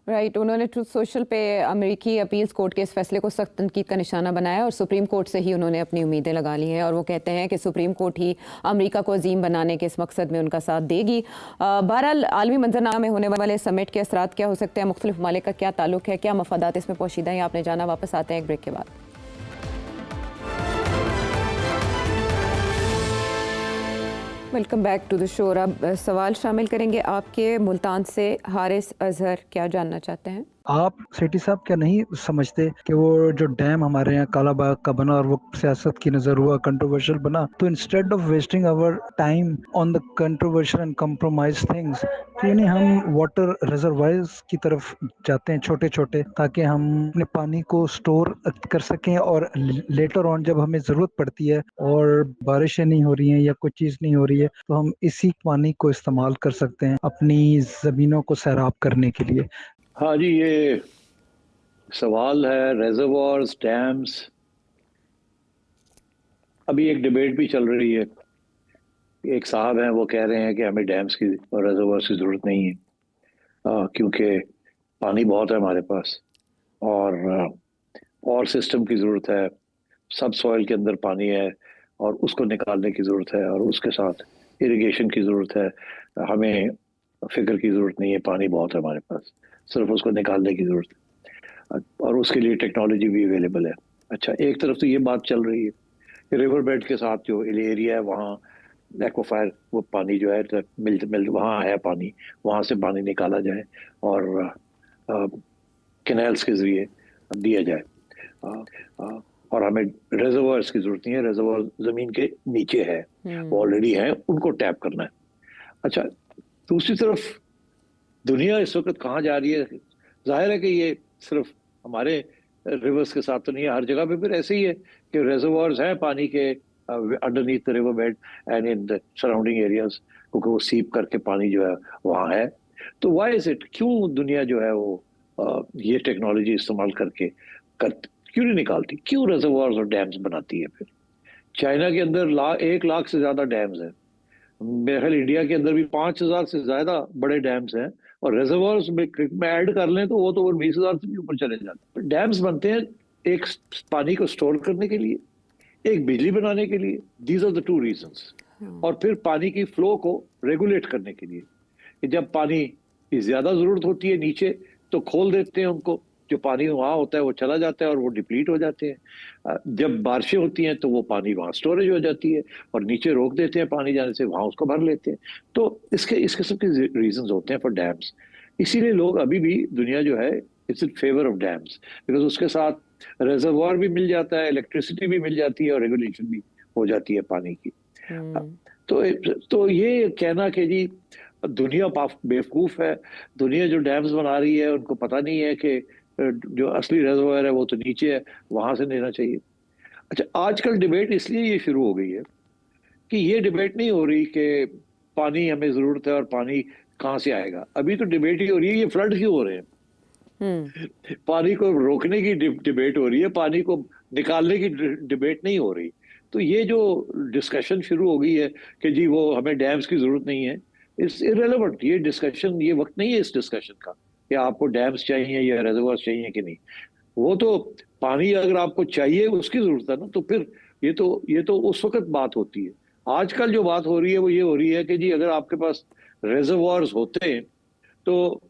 राइट, उन्होंने ट्रुथ सोशल पे अमेरिकी अपील्स कोर्ट के इस फैसले को सख्त तनकीद का निशाना बनाया और सुप्रीम कोर्ट से ही उन्होंने अपनी उम्मीदें लगा ली हैं और वो कहते हैं कि सुप्रीम कोर्ट ही अमेरिका को अजीम बनाने के इस मकसद में उनका साथ देगी। बहरहाल आलमी मंजरनामे में होने वाले समिट के असरात क्या हो सकते हैं, मुख्तलिफ ममालिक का क्या ताल्लुक है, क्या मफादात इसमें पोशीदा हैं, आपने जाना। वापस आते हैं एक ब्रेक के बाद। Welcome back to the show. अब सवाल शामिल करेंगे आपके मुल्तान से हारिस अजहर, क्या जानना चाहते हैं? आप सेठी साहब क्या नहीं समझते कि वो जो डैम हमारे यहाँ कालाबाग का बना और वो सियासत की नजर हुआ कंट्रोवर्शियल बना, तो instead of wasting our time on the controversial and compromise things, तो यानी हम वाटर रिजर्वायर्स की तरफ जाते हैं छोटे छोटे, ताकि हम अपने पानी को स्टोर कर सकें और लेटर ऑन जब हमें जरूरत पड़ती है और बारिशें नहीं हो रही हैं या कोई चीज नहीं हो रही है, तो हम इसी पानी को इस्तेमाल कर सकते हैं अपनी जमीनों को सैराब करने के लिए। हाँ जी, ये सवाल है रेजर्वॉयर्स, डैम्स। अभी एक डिबेट भी चल रही है, एक साहब हैं वो कह रहे हैं कि हमें डैम्स की और रेजर्वॉयर्स की ज़रूरत नहीं है क्योंकि पानी बहुत है हमारे पास और सिस्टम की ज़रूरत है, सब सॉइल के अंदर पानी है और उसको निकालने की ज़रूरत है और उसके साथ इरिगेशन की ज़रूरत है। हमें फिक्र की ज़रूरत नहीं है, पानी बहुत है हमारे पास, सिर्फ उसको निकालने की ज़रूरत है और उसके लिए टेक्नोलॉजी भी अवेलेबल है। अच्छा, एक तरफ तो ये बात चल रही है रिवर बेड के साथ जो एरिया है वहाँ एक्वाफायर, वो पानी जो है मिल वहाँ है पानी, वहाँ से पानी निकाला जाए और कैनाल्स के ज़रिए दिया जाए और हमें रेजर्वॉयर्स की ज़रूरत नहीं है, रेजर्वॉयर ज़मीन के नीचे है, वो ऑलरेडी है, उनको टैप करना है। अच्छा, दूसरी तरफ दुनिया इस वक्त कहाँ जा रही है? जाहिर है कि ये सिर्फ हमारे रिवर्स के साथ तो नहीं है, हर जगह पे फिर ऐसे ही है कि रेजर्वॉयर्स हैं पानी के underneath the river bed and in the surrounding areas, क्योंकि वो सीप करके पानी जो है वहाँ है। तो व्हाई इज इट, क्यों दुनिया जो है वो ये टेक्नोलॉजी इस्तेमाल करके क्यों नहीं निकालती, क्यों रेजर्वॉयर्स और डैम्स बनाती है? फिर चाइना के अंदर 1 लाख से ज्यादा डैम्स हैं, मेरे ख्याल इंडिया के अंदर भी 5,000 से ज्यादा बड़े डैम्स हैं और रिजर्वॉयर्स में ऐड कर लें तो वो तो 20,000 से भी ऊपर चले जाते हैं। डैम्स बनते हैं एक पानी को स्टोर करने के लिए, एक बिजली बनाने के लिए, दीज आर द 2 रीजंस, और फिर पानी की फ्लो को रेगुलेट करने के लिए कि जब पानी की ज्यादा जरूरत होती है नीचे तो खोल देते हैं उनको, जो पानी वहाँ होता है वो चला जाता है और वो डिप्लीट हो जाते हैं। जब बारिशें होती हैं तो वो पानी वहाँ स्टोरेज हो जाती है और नीचे रोक देते हैं पानी जाने से, वहाँ उसको भर लेते हैं। तो इस किस्म के रीजंस होते हैं फॉर डैम्स। इसीलिए लोग अभी भी दुनिया जो है it's in favour of dams, because उसके साथ रिजर्वॉयर भी मिल जाता है, इलेक्ट्रिसिटी भी मिल जाती है और रेगुलेशन भी हो जाती है पानी की। तो ये कहना कि जी दुनिया बेवकूफ है, दुनिया जो डैम्स बना रही है उनको पता नहीं है कि जो असली रिजर्वॉयर है वो तो नीचे है, वहां से लेना चाहिए। अच्छा, आजकल डिबेट इसलिए ये शुरू हो गई है कि ये डिबेट नहीं हो रही कि पानी हमें जरूरत है और पानी कहाँ से आएगा, अभी तो डिबेट ही हो रही है ये फ्लड क्यों हो रहे हैं। पानी को रोकने की डिबेट हो रही है, पानी को निकालने की डिबेट नहीं हो रही। तो ये जो डिस्कशन शुरू हो गई है कि जी वो हमें डैम्स की जरूरत नहीं है, इट्स इररेलेवेंट। ये डिस्कशन, ये वक्त नहीं है इस डिस्कशन का कि आपको डैम्स चाहिए या रिजर्वॉयर्स चाहिए कि नहीं। वो तो पानी अगर आपको चाहिए उसकी जरूरत है ना, तो फिर ये तो उस वक्त बात होती है। आजकल जो बात हो रही है वो ये हो रही है कि जी अगर आपके पास रिजर्वॉयर्स होते हैं तो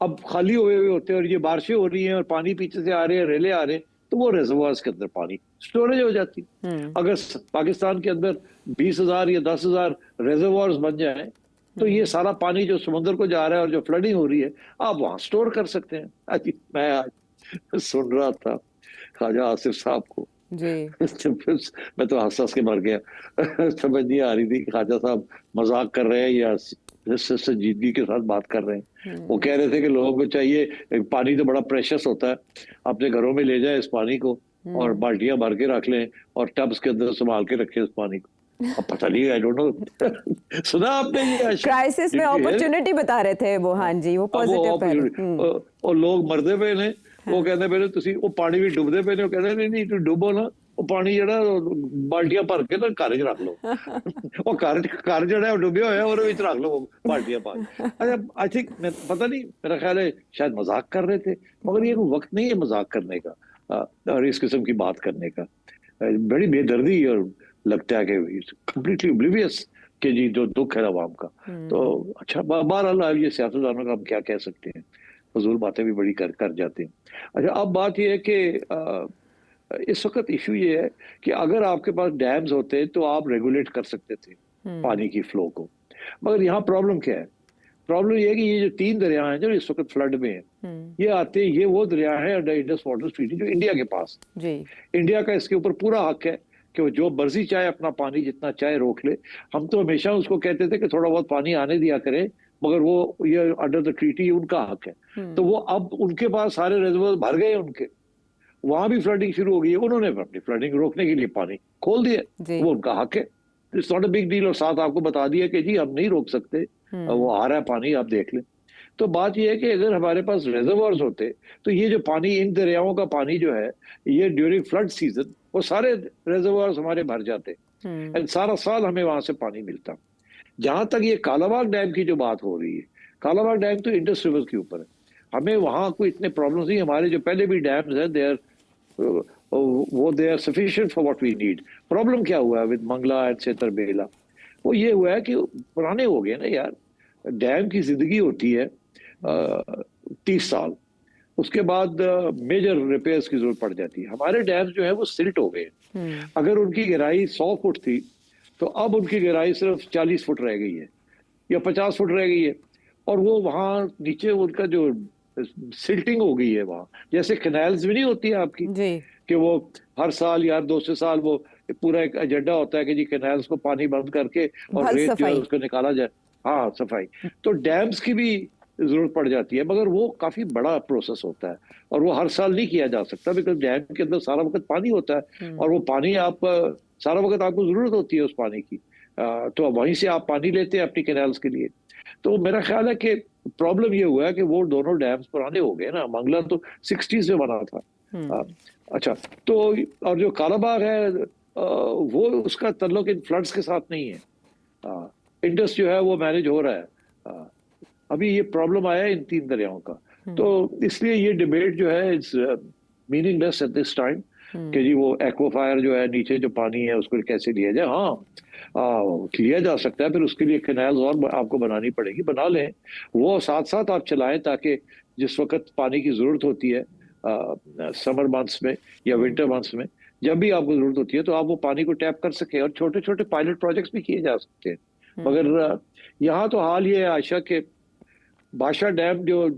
अब खाली हुए हुए होते हैं और ये बारिशें हो रही हैं और पानी पीछे से आ रहे हैं, रेले आ रहे हैं, तो वो रिजर्वायर्स के अंदर पानी स्टोरेज हो जाती है। अगर पाकिस्तान के अंदर 20,000 या 10,000 रिजर्वायर्स बन जाए तो ये सारा पानी जो समुद्र को जा रहा है और जो फ्लडिंग हो रही है आप वहां स्टोर कर सकते हैं। मैं आज सुन रहा था ख्वाजा आसिफ साहब को जी। मैं तो हंस हंस के मर गया। समझ नहीं आ रही थी कि ख्वाजा साहब मजाक कर रहे हैं या संजीदगी के साथ बात कर रहे हैं। वो कह रहे थे कि लोगों को चाहिए, पानी तो बड़ा प्रेशियस होता है, अपने घरों में ले जाए इस पानी को और बाल्टियां भर के रख लें और टब्स के अंदर संभाल के रखें इस पानी को। अब पता नहीं, आई डोंट नो सुना आपने ये क्राइसिस में अपॉर्चुनिटी बता रहे थे वो। हाँ जी, वो पॉजिटिव पहलू। और लोग मरदे पे ने, वो कहते पे तुसी वो पानी भी डुबदे पे ने, वो कहते नहीं तू डुबो ना, ਉਹ ਪਾਣੀ ਜਿਹੜਾ ਬਾਲਟੀਆਂ ਭਰ ਕੇ ਨਾ ਘਰ 'ਚ ਰੱਖ ਲਓ। ਉਹ ਘਰ ਜਿਹੜਾ ਡੁੱਬਿਆ ਹੋਇਆ ਉਹਦੇ ਵਿੱਚ ਰੱਖ ਲਓ बाल्टियां पा। अच्छा आई थिंक पता नहीं, मेरा ख्याल है शायद मजाक कर रहे थे, मगर ये कोई वक्त नहीं है मजाक करने का और इस किस्म की बात करने का। बड़ी बेदर्दी और लगता है कि कम्प्लीटली ओब्लिवियस कि जी जो दुख है अवाम का। तो अच्छा बहरहाल ये सियासतदानों का हम क्या कह सकते हैं, फजूल बातें भी बड़ी कर जाते हैं। अच्छा अब बात यह है कि इस वक्त इशू ये है कि अगर आपके पास डैम्स होते तो आप रेगुलेट कर सकते थे पानी की फ्लो को, मगर यहाँ प्रॉब्लम क्या है? प्रॉब्लम ये है कि ये जो 3 दरिया हैं जो इस वक्त फ्लड में हैं, ये आते हैं, ये वो दरिया है अंडर इंडस वाटर ट्रीटी जो इंडिया के पास जी। इंडिया का इसके ऊपर पूरा हक है कि वो जो मर्जी चाहे अपना पानी जितना चाहे रोक ले। हम तो हमेशा उसको कहते थे कि थोड़ा बहुत पानी आने दिया करे, मगर वो ये अंडर द ट्रीटी उनका हक है। तो वो अब उनके पास सारे रिजर्वर भर गए, उनके वहां भी फ्लडिंग शुरू हो गई है, उन्होंने अपनी फ्लडिंग रोकने के लिए पानी खोल दिया, वो उनका हक है, it's not a big deal. और साथ आपको बता दिया कि जी हम नहीं रोक सकते, वो आ रहा है पानी, आप देख लें। तो बात ये है कि अगर हमारे पास रिजर्वर्स होते तो ये जो पानी, इन दरियाओं का पानी जो है, ये ड्यूरिंग फ्लड सीजन वो सारे रिजर्वर्स हमारे भर जाते एंड सारा साल हमें वहां से पानी मिलता। जहां तक ये कालाबाग डैम की जो बात हो रही है, कालाबाग डैम तो इंडस रिवर के ऊपर है, हमें वहां कोई इतने प्रॉब्लम्स नहीं। हमारे जो पहले भी डैम्स हैं they are sufficient for what we need. Problem क्या हुआ है विद मंगला एंड सेतरबेला? वो ये हुआ है कि पुराने हो गए ना यार। डैम की जिंदगी होती है 30 साल, उसके बाद मेजर रिपेयर्स की जरूरत पड़ जाती है। हमारे डैम्स जो है वो सिल्ट हो गए। अगर उनकी गहराई 100 फुट थी तो अब उनकी गहराई सिर्फ 40 फुट रह गई है या 50 फुट रह गई है, और वो वहां नीचे उनका जो सिल्टिंग हो गई है वहां, जैसे कैनाल्स भी नहीं होती है आपकी जी। कि वो हर साल या 2 साल वो पूरा एक एजेंडा होता है कि जी कैनाल्स को पानी बंद करके और रेत जो है उसको निकाला जाए। हाँ, सफाई। तो डैम्स की भी जरूरत पड़ जाती है, मगर वो काफी बड़ा प्रोसेस होता है और वो हर साल नहीं किया जा सकता, बिकॉज डैम के अंदर सारा वक्त पानी होता है और वो पानी आप सारा वक्त आपको जरूरत होती है उस पानी की, तो वहीं से आप पानी लेते हैं अपनी कैनाल्स के लिए। तो मेरा ख्याल है कि प्रॉब्लम ये हुआ है कि वो दोनों डैम्स पुराने हो गए ना। मंगला तो 60s में बना था। अच्छा, तो और जो कालाबाग है वो उसका ताल्लुक इन फ्लड्स के साथ नहीं है। इंडस जो है वो मैनेज हो रहा है। अभी ये प्रॉब्लम आया है इन 3 दरियाओं का, तो इसलिए ये डिबेट जो है it's meaningless at this time कि जी वो एक्वाफायर जो है नीचे जो पानी है उसको कैसे लिया जाए। हाँ, लिया जा सकता है, फिर उसके लिए कैनाल्स और आपको बनानी पड़ेगी, बना लें, वो साथ साथ आप चलाएं ताकि जिस वक्त पानी की जरूरत होती है समर मंथ्स में या विंटर मंथ्स में, जब भी आपको जरूरत होती है तो आप वो पानी को टैप कर सकें। और छोटे छोटे पायलट प्रोजेक्ट्स भी किए जा सकते हैं। मगर यहाँ तो हाल ये है आयशा के बादशाह डैम जो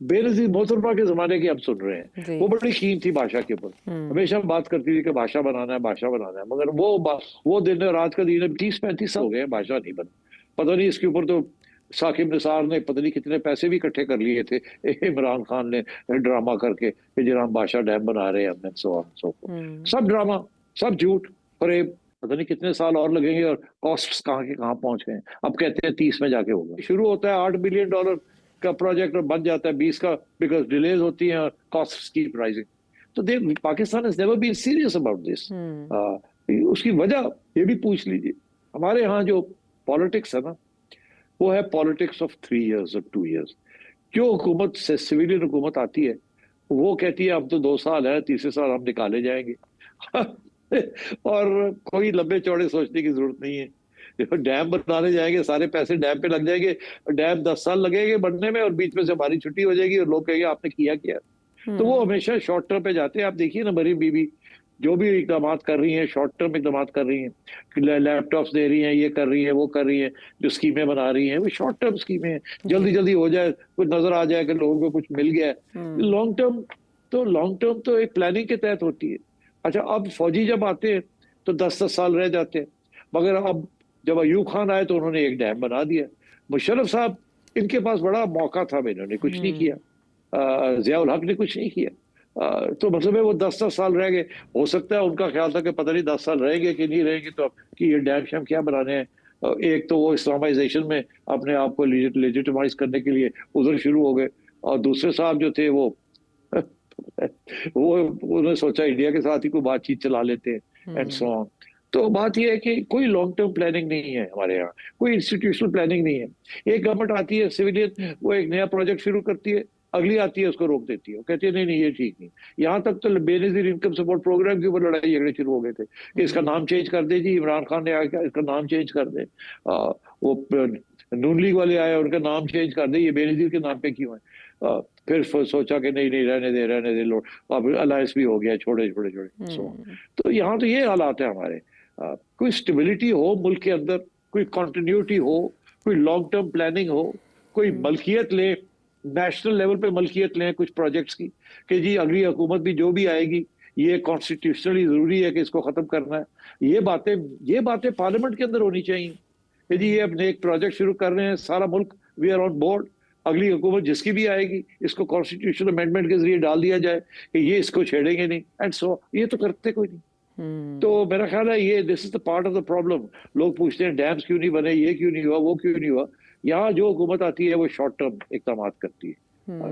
बेनजीर मोहतरमा के जमाने की हम सुन रहे हैं, वो बड़ी कीन थी बादशाह के ऊपर, हमेशा बात करती थी कि बादशाह बनाना है, बादशाह बनाना है, मगर वो दिन और रात का दिन 30-35 साल हो गए बादशाह नहीं बना। पता नहीं इसके ऊपर तो साकिब निसार ने पता नहीं कितने पैसे भी इकट्ठे कर लिए थे इमरान खान ने ड्रामा करके कि जनाब बादशाह डैम बना रहे हैं, सब ड्रामा, सब झूठ फरेब। पता नहीं कितने साल और लगेंगे और कॉस्ट्स कहाँ के कहाँ पहुंच गए। अब कहते हैं 30 में जाके होगा। शुरू होता है $8 बिलियन का प्रोजेक्ट और बन जाता है 20 का, बिकॉज डिलेज होती हैं और कॉस्ट्स कीप राइजिंग। तो Pakistan has never been serious about this. उसकी वजह ये भी पूछ लीजिए। हमारे यहाँ जो पॉलिटिक्स है ना, वो है पॉलिटिक्स ऑफ 3 years और 2 years। जो हुकूमत से सिविलियन हुकूमत आती है वो कहती है अब तो 2 साल है, तीसरे साल हम निकाले जाएंगे और कोई लंबे चौड़े सोचने की जरूरत नहीं है। डैम बनाने जाएंगे, सारे पैसे डैम पे लग जाएंगे, डैम 10 साल लगेंगे बनने में, और बीच में से हमारी छुट्टी हो जाएगी और लोग कहेंगे आपने किया क्या। तो वो हमेशा शॉर्ट टर्म पे जाते हैं। आप देखिए ना, बड़ी बीबी जो भी इकदाम कर रही हैं, शॉर्ट टर्म इकदाम कर रही हैं, लैपटॉप्स दे रही हैं, ये कर रही हैं, वो कर रही हैं, जो स्कीमें बना रही हैं वो शॉर्ट टर्म स्कीमें हैं, जल्दी जल्दी हो जाए, कुछ नजर आ जाए कि लोगों को कुछ मिल गया है। लॉन्ग टर्म तो एक प्लानिंग के तहत होती है। अच्छा, अब फौजी जब आते हैं तो 10-10 साल रह जाते हैं, मगर अब जब अयूब खान आए तो उन्होंने एक डैम बना दिया। मुशर्रफ साहब, इनके पास बड़ा मौका था, इन्होंने कुछ नहीं किया। जियाउल हक ने कुछ नहीं किया। तो मतलब है वो 10-10 साल रह गए। हो सकता है उनका ख्याल था कि पता नहीं 10 साल रहेंगे कि नहीं रहेंगे, तो कि ये डैम शैम क्या बनाने हैं। एक तो वो इस्लामाइजेशन में अपने आप को लेजिटिमाइज करने के लिए उधर शुरू हो गए, और दूसरे साहब जो थे वो वो उन्होंने सोचा इंडिया के साथ ही कोई बातचीत चला लेते हैं एंड सो ऑन। तो बात यह है कि कोई लॉन्ग टर्म प्लानिंग नहीं है हमारे यहाँ, कोई इंस्टीट्यूशनल प्लानिंग नहीं है। एक गवर्नमेंट आती है सिविलियन, वो एक नया प्रोजेक्ट शुरू करती है, अगली आती है उसको रोक देती है, वो कहती है नहीं नहीं ये ठीक नहीं। यहाँ तक तो बेनजीर इनकम सपोर्ट प्रोग्राम के ऊपर लड़ाई झगड़े शुरू हो गए थे कि इसका नाम चेंज कर दे जी, इमरान खान ने आया इसका नाम चेंज कर दे, वो नून लीग वाले आए उनका नाम चेंज कर दे, ये बेनजीर के नाम पे क्यों है। फिर सोचा कि नहीं नहीं रहने दे लोग, अब अलायंस भी हो गया, छोड़े छोड़े छोड़े। तो यहाँ तो ये हालात है हमारे। कोई स्टेबिलिटी हो मुल्क के अंदर, कोई कंटिन्यूटी हो, कोई लॉन्ग टर्म प्लानिंग हो, कोई मलकियत ले, नेशनल लेवल पे मलकियत लें कुछ प्रोजेक्ट्स की, कि जी अगली हुकूमत भी जो भी आएगी ये कॉन्स्टिट्यूशनली जरूरी है कि इसको खत्म करना है। ये बातें पार्लियामेंट के अंदर होनी चाहिए कि जी ये अपने एक प्रोजेक्ट शुरू कर रहे हैं, सारा मुल्क वी आर ऑन बोर्ड, अगली हुकूमत जिसकी भी आएगी इसको कॉन्स्टिट्यूशनल अमेंडमेंट के जरिए डाल दिया जाए कि ये इसको छेड़ेंगे नहीं, एंड सो ये तो करते कोई नहीं। तो मेरा ख्याल है ये this is the part of the problem. लोग पूछते हैं डैम्स क्यों नहीं बने, ये क्यों नहीं हुआ, वो क्यों नहीं हुआ। यहाँ जो हुकूमत आती है वो शॉर्ट टर्म इकदाम करती है,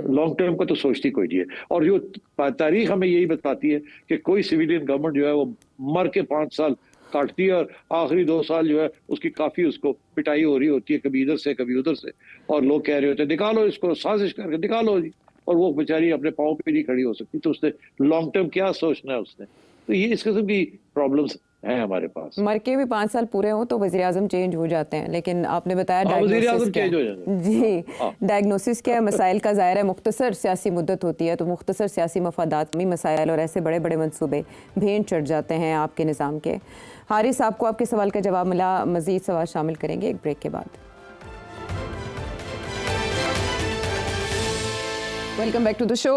लॉन्ग टर्म का तो सोचती कोई नहीं है। और जो तारीख हमें यही बताती है कि कोई सिविलियन गवर्नमेंट जो है वो मर के 5 साल काटती है, और आखिरी 2 साल जो है उसकी काफी उसको पिटाई हो रही होती है, कभी इधर से कभी उधर से, और लोग कह रहे होते हैं निकालो इसको, साजिश करके निकालो जी, और वो बेचारी अपने पाँव पे नहीं खड़ी हो सकती। तो उसने लॉन्ग टर्म क्या सोचना है उसने। तो ये इस किस्म की प्रॉब्लम्स हैं हमारे पास। मर के भी 5 साल पूरे हों तो वज़ीर आज़म चेंज हो जाते हैं, लेकिन आपने बताया डायग्नोसिस चेंज हो जाता है जी, डायग्नोसिस क्या है, मसाइल का ज़ाहिर है मुख्तसर सियासी मुद्दत होती है, तो मुख्तसर सियासी मफादात में मसाइल और ऐसे बड़े बड़े मंसूबे भेंट चढ़ जाते हैं आपके निज़ाम के। हारिस, आपको आपके सवाल का जवाब मिला, मज़ीद सवाल शामिल करेंगे एक ब्रेक के बाद। Welcome back to the show.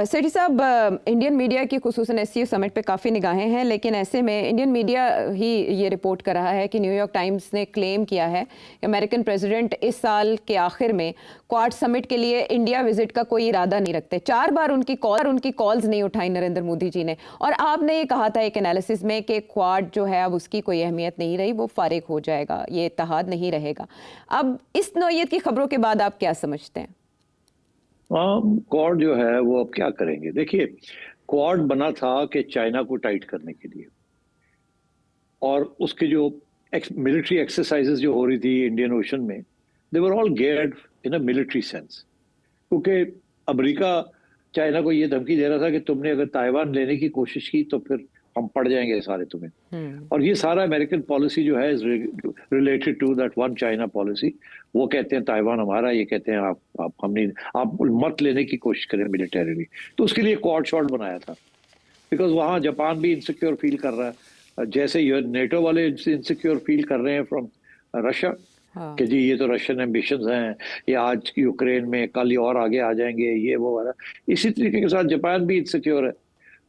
Sethi साहब, इंडियन मीडिया की खुसूसन एससीओ समिट पे काफ़ी निगाहें हैं, लेकिन ऐसे में इंडियन मीडिया ही ये रिपोर्ट कर रहा है कि न्यूयॉर्क टाइम्स ने क्लेम किया है कि अमेरिकन प्रेसिडेंट इस साल के आखिर में क्वाड समिट के लिए इंडिया विजिट का कोई इरादा नहीं रखते। 4 बार उनकी कॉल्स नहीं उठाई नरेंद्र मोदी जी ने, और आपने ये कहा था एक एनालिसिस में कि क्वाड जो है अब उसकी कोई अहमियत नहीं रही, वो फारिग हो जाएगा, ये इत्तेहाद नहीं रहेगा। अब इस नौइयत की खबरों के बाद आप क्या समझते हैं? क्वाड जो है वो अब क्या करेंगे। देखिए, क्वाड बना था कि चाइना को टाइट करने के लिए, और उसके जो मिलिट्री एक्सरसाइजेस जो हो रही थी इंडियन ओशन में, they were all geared in a military sense, क्योंकि अमेरिका चाइना को ये धमकी दे रहा था कि तुमने अगर ताइवान लेने की कोशिश की तो फिर हम पड़ जाएंगे सारे तुम्हें। और ये सारा अमेरिकन पॉलिसी जो है related to that one China policy. वो कहते हैं ताइवान हमारा, ये कहते हैं आप मत लेने की कोशिश करें मिलिटरीली। तो उसके लिए क्वाड शॉट बनाया था, बिकॉज वहाँ जापान भी इनसिक्योर फील कर रहा है, जैसे नेटो वाले इनसिक्योर फील कर रहे हैं फ्रॉम रशिया, कि जी ये तो रशियन एम्बिशंस हैं, ये आज यूक्रेन में कल ही और आगे आ जाएंगे, ये वो वाला। इसी तरीके के साथ जापान भी इनसिक्योर है,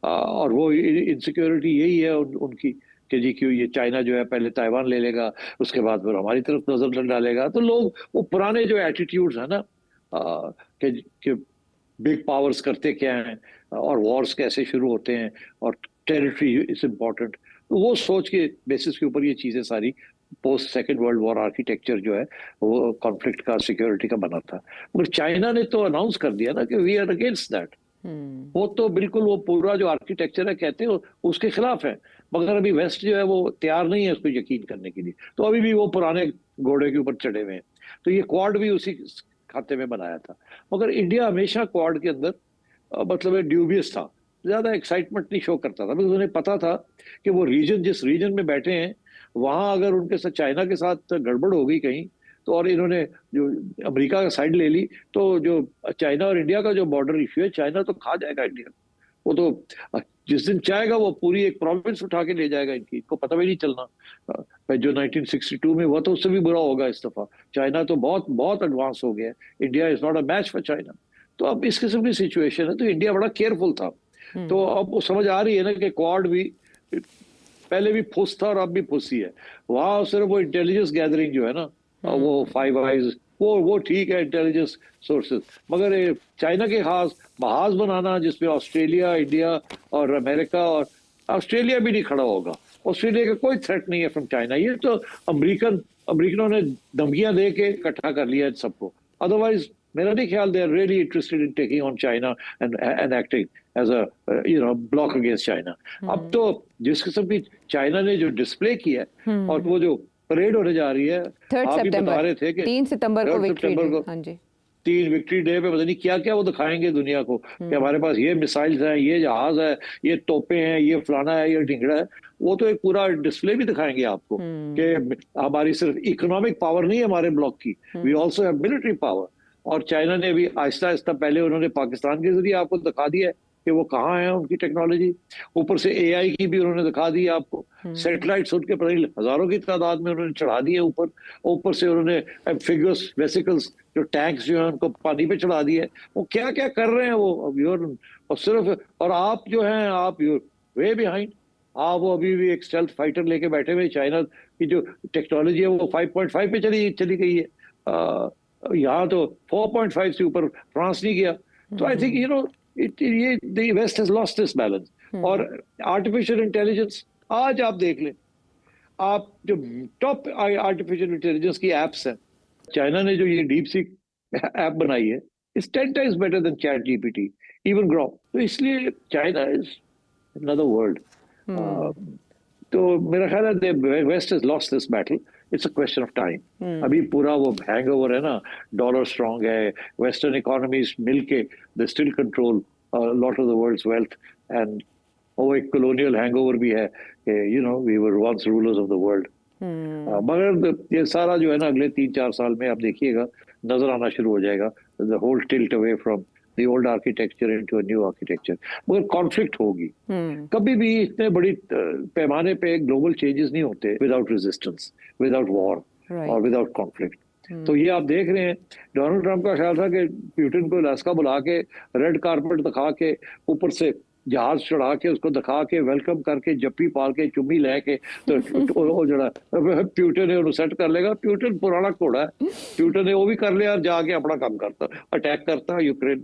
और वो इनसिक्योरिटी यही है उनकी कि जी क्यों ये चाइना जो है पहले ताइवान ले लेगा, उसके बाद फिर हमारी तरफ नजर डालेगा। तो लोग वो पुराने जो एटीट्यूड्स है ना, कि बिग पावर्स करते क्या हैं और वॉर्स कैसे शुरू होते हैं और टेरिटरी इज इम्पोर्टेंट, तो वो सोच के बेसिस के ऊपर ये चीजें सारी post second world war architecture जो है वो कॉन्फ्लिक्ट का, सिक्योरिटी का बना था। मगर चाइना ने तो अनाउंस कर दिया ना कि वी आर अगेंस्ट दैट। वो तो बिल्कुल वो पूरा जो आर्किटेक्चर है कहते हैं उसके खिलाफ है, मगर अभी वेस्ट जो है वो तैयार नहीं है उसको यकीन करने के लिए, तो अभी भी वो पुराने घोड़े के ऊपर चढ़े हुए हैं। तो ये क्वाड भी उसी खाते में बनाया था, मगर इंडिया हमेशा क्वाड के अंदर मतलब ड्यूबियस था, ज्यादा एक्साइटमेंट नहीं शो करता था, बिकॉज उन्हें पता था कि वो रीजन जिस रीजन में बैठे हैं वहां अगर उनके साथ चाइना के साथ गड़बड़ हो गई कहीं तो, और इन्होंने जो अमेरिका का साइड ले ली, तो जो चाइना और इंडिया का जो बॉर्डर इश्यू है, चाइना तो खा जाएगा इंडिया। वो तो जिस दिन चाहेगा वो पूरी एक प्रोविंस उठा के ले जाएगा इनकी, इनको पता भी नहीं चलना। जो 1962 में हुआ तो उससे भी बुरा होगा इस दफा। चाइना तो बहुत बहुत एडवांस हो गया, India is not a match for China. तो अब इस किस्म की सिचुएशन है, तो इंडिया बड़ा केयरफुल था। तो अब वो समझ आ रही है ना कि क्वाड भी पहले भी फुस था और अब भी फुस ही है। वहां सिर्फ वो इंटेलिजेंस गैदरिंग जो है ना, वो फाइव आइज, वो ठीक है, इंटेलिजेंस सोर्सेज, मगर चाइना के खास महाज बनाना जिसमें ऑस्ट्रेलिया, इंडिया और अमेरिका, और ऑस्ट्रेलिया भी नहीं खड़ा होगा। ऑस्ट्रेलिया का कोई थ्रेट नहीं है फ्रॉम चाइना। ये तो अमेरिकनों ने धमकियां दे के इकट्ठा कर लिया है सबको। अदरवाइज मेरा नहीं ख्याल they are really interested in taking on China and acting as a bloc against China. अब तो जिस किस्म की चाइना ने जो डिस्प्ले किया है और वो जो परेड होने जा रही है, 3 आप भी बता रहे थे कि 3 सितंबर को 3 विक्ट्री सितंबर डे। को, हाँ जी, 3 विक्ट्री डे पे पता नहीं क्या क्या वो दिखाएंगे दुनिया को कि हमारे पास ये मिसाइल्स हैं, ये जहाज है, ये तोपे हैं, ये फलाना है, ये ढिंगड़ा है। वो तो एक पूरा डिस्प्ले भी दिखाएंगे आपको कि हमारी सिर्फ इकोनॉमिक पावर नहीं है हमारे ब्लॉक की, we also have military power. और चाइना ने भी आहिस्ता आहिस्ता, पहले उन्होंने पाकिस्तान के जरिए आपको दिखा दिया है कि वो कहाँ है उनकी टेक्नोलॉजी। ऊपर से एआई की भी उन्होंने दिखा दी आपको, सैटेलाइट्स उनके पता नहीं हजारों की तादाद में उन्होंने चढ़ा दिए ऊपर। ऊपर से उन्होंने एम्फिबियस वेसिकल्स, जो टैंक्स जो है उनको पानी पे चढ़ा दिए। वो क्या क्या कर रहे हैं वो और सिर्फ, और आप जो हैं आप वे बिहाइंड। आप वो अभी भी एक स्टेल्थ फाइटर लेके बैठे हुए। चाइना की जो टेक्नोलॉजी है वो 5.5 पे चली गई है। यहाँ तो 4.5 से ऊपर फ्रांस नहीं गया। तो आई थिंक ये the west has lost this balance. और आर्टिफिशियल इंटेलिजेंस आज आप देख लें, आप जो टॉप आर्टिफिशियल इंटेलिजेंस की एप्स हैं, चाइना ने जो ये डीप सीक ऐप बनाई है, it's 10 times better than ChatGPT, even Grok. तो इसलिए चाइना इज अनदर वर्ल्ड। तो मेरा ख्याल है west has lost this battle. It's a question of time. अभी पूरा वो हैंगओवर है ना, डॉलर स्ट्रांग है, वेस्टर्न इकोनॉमीज मिलके they still control lot of the world's wealth, and वो एक कॉलोनियल हैंगओवर भी है कि we were once rulers of the world. मगर ये सारा जो है ना अगले 3-4 साल में आप देखिएगा नजर आना शुरू हो जाएगा, the whole tilt away from the old architecture into a new architecture। मगर कॉन्फ्लिक्ट होगी। कभी भी इतने बड़ी पैमाने पे ग्लोबल चेंजेस नहीं होते विदाउट रेजिस्टेंस, विदाउट वॉर और विदाउट कॉन्फ्लिक्ट। तो ये आप देख रहे हैं, डोनाल्ड ट्रंप का ख्याल था कि पुतिन को अलास्का बुला के रेड कारपेट दिखा के ऊपर से जहाज चढ़ा के उसको दिखा के वेलकम करके जप्पी पाल के चुम्मी लेके तो वो जड़ा पुतिन ने उन्हें सेट कर लेगा। पुतिन पुराना घोड़ा है, पुतिन ने वो भी कर लिया और जाके अपना काम करता, अटैक करता यूक्रेन।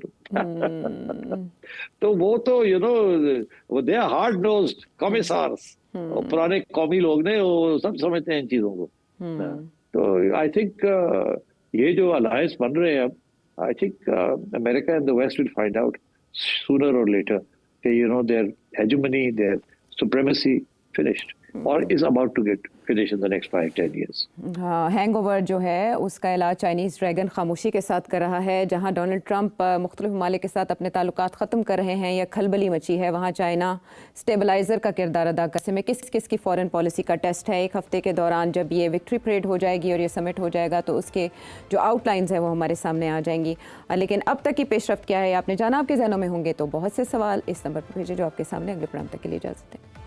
तो वो तो दे आर हार्ड नोज्ड कॉमिसार्स, पुराने कौमी लोग ने, वो सब समझते हैं इन चीजों को। तो आई थिंक ये जो अलायंस बन रहे हैं अब, I think America and the west will find out sooner or later their hegemony, their supremacy finished or is about to get finished in the next 5-10 years. हाँ, हैंगओवर जो है उसका इलाज चाइनीज़ ड्रैगन खामोशी के साथ कर रहा है। जहाँ डोनाल्ड ट्रंप मुख्तलिफ ममालिक के साथ अपने ताल्लुकात ख़त्म कर रहे हैं या खलबली मची है, वहाँ चाइना स्टेबलाइज़र का किरदार अदा कर में किस किस की फॉरेन पॉलिसी का टेस्ट है। 1 हफ्ते के दौरान जब ये विक्ट्री परेड हो जाएगी और ये समिट हो जाएगा तो उसके जो आउटलाइंस हैं वो हमारे सामने आ जाएंगी। लेकिन अब तक की पेशरफ्त क्या है आपने जाना, आपके जहनों में होंगे तो बहुत से सवाल इस नंबर पर भेजें जो आपके सामने। अगले प्रोग्राम तक के लिए इजाज़त दें।